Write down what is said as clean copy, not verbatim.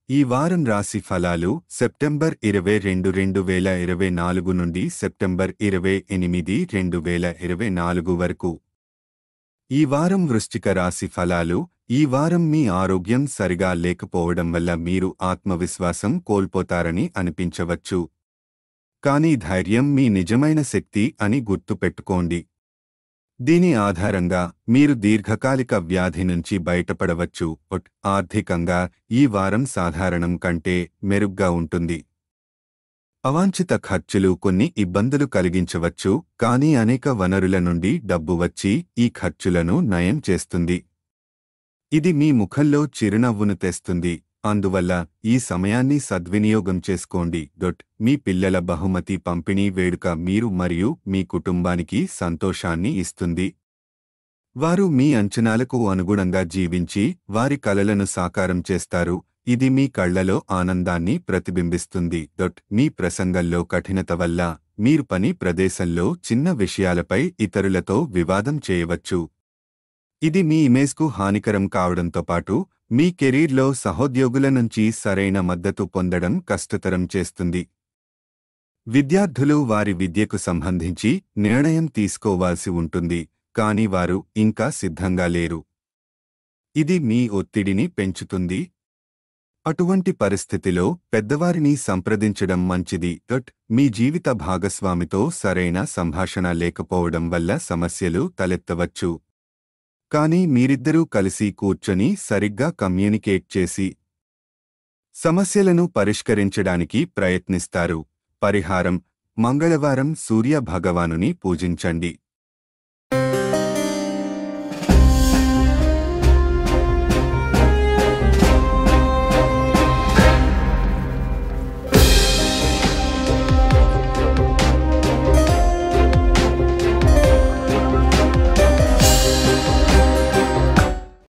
ఈ వారం రాశి ఫలాలు సెప్టెంబర్ 22, 2024 నుండి సెప్టెంబర్ 28, 2024 వరకు. ఈ వారం వృశ్చిక రాశి ఫలాలు. ఈ వారం మీ ఆరోగ్యం సరిగా లేకపోవడం వల్ల మీరు ఆత్మవిశ్వాసం కోల్పోతారని అనిపించవచ్చు. కానీ ధైర్యం మీ నిజమైన శక్తి అని గుర్తుపెట్టుకోండి. దీని ఆధారంగా మీరు దీర్ఘకాలిక వ్యాధి నుంచి బయటపడవచ్చు. ఆర్థికంగా ఈ వారం సాధారణం కంటే మెరుగ్గా ఉంటుంది. అవాంఛిత ఖర్చులు కొన్ని ఇబ్బందులు కలిగించవచ్చు, కానీ అనేక వనరుల నుండి డబ్బు వచ్చి ఈ ఖర్చులను నయం చేస్తుంది. ఇది మీ ముఖంలో చిరునవ్వును తెస్తుంది. అందువల్ల ఈ సమయాన్ని సద్వినియోగం చేసుకోండి. మీ పిల్లల బహుమతి పంపిణీ వేడుక మీరు మరియు మీ కుటుంబానికి సంతోషాన్ని ఇస్తుంది. వారు మీ అంచనాలకు అనుగుణంగా జీవించి వారి కలలను సాకారం చేస్తారు. ఇది మీ కళ్లలో ఆనందాన్ని ప్రతిబింబిస్తుంది. మీ ప్రసంగంలో కఠినత వల్ల మీరు పని ప్రదేశంలో చిన్న విషయాలపై ఇతరులతో వివాదం చేయవచ్చు. ఇది మీ ఇమేజ్కు హానికరం కావడంతో పాటు మీ కెరీర్లో సహోద్యోగుల నుంచి సరైన మద్దతు పొందడం కష్టతరం చేస్తుంది. విద్యార్థులు వారి విద్యకు సంబంధించి నిర్ణయం తీసుకోవాల్సి ఉంటుంది, కానీ వారు ఇంకా సిద్ధంగా లేరు. ఇది మీ ఒత్తిడిని పెంచుతుంది. అటువంటి పరిస్థితిలో పెద్దవారిని సంప్రదించడం మంచిది. మీ జీవిత భాగస్వామితో సరైన సంభాషణ లేకపోవడం వల్ల సమస్యలు తలెత్తవచ్చు. కానీ మీరిద్దరూ కలిసి కూర్చొని సరిగ్గా కమ్యూనికేట్ చేసి సమస్యలను పరిష్కరించడానికి ప్రయత్నిస్తారు. పరిహారం: మంగళవారం సూర్య భగవానుని పూజించండి.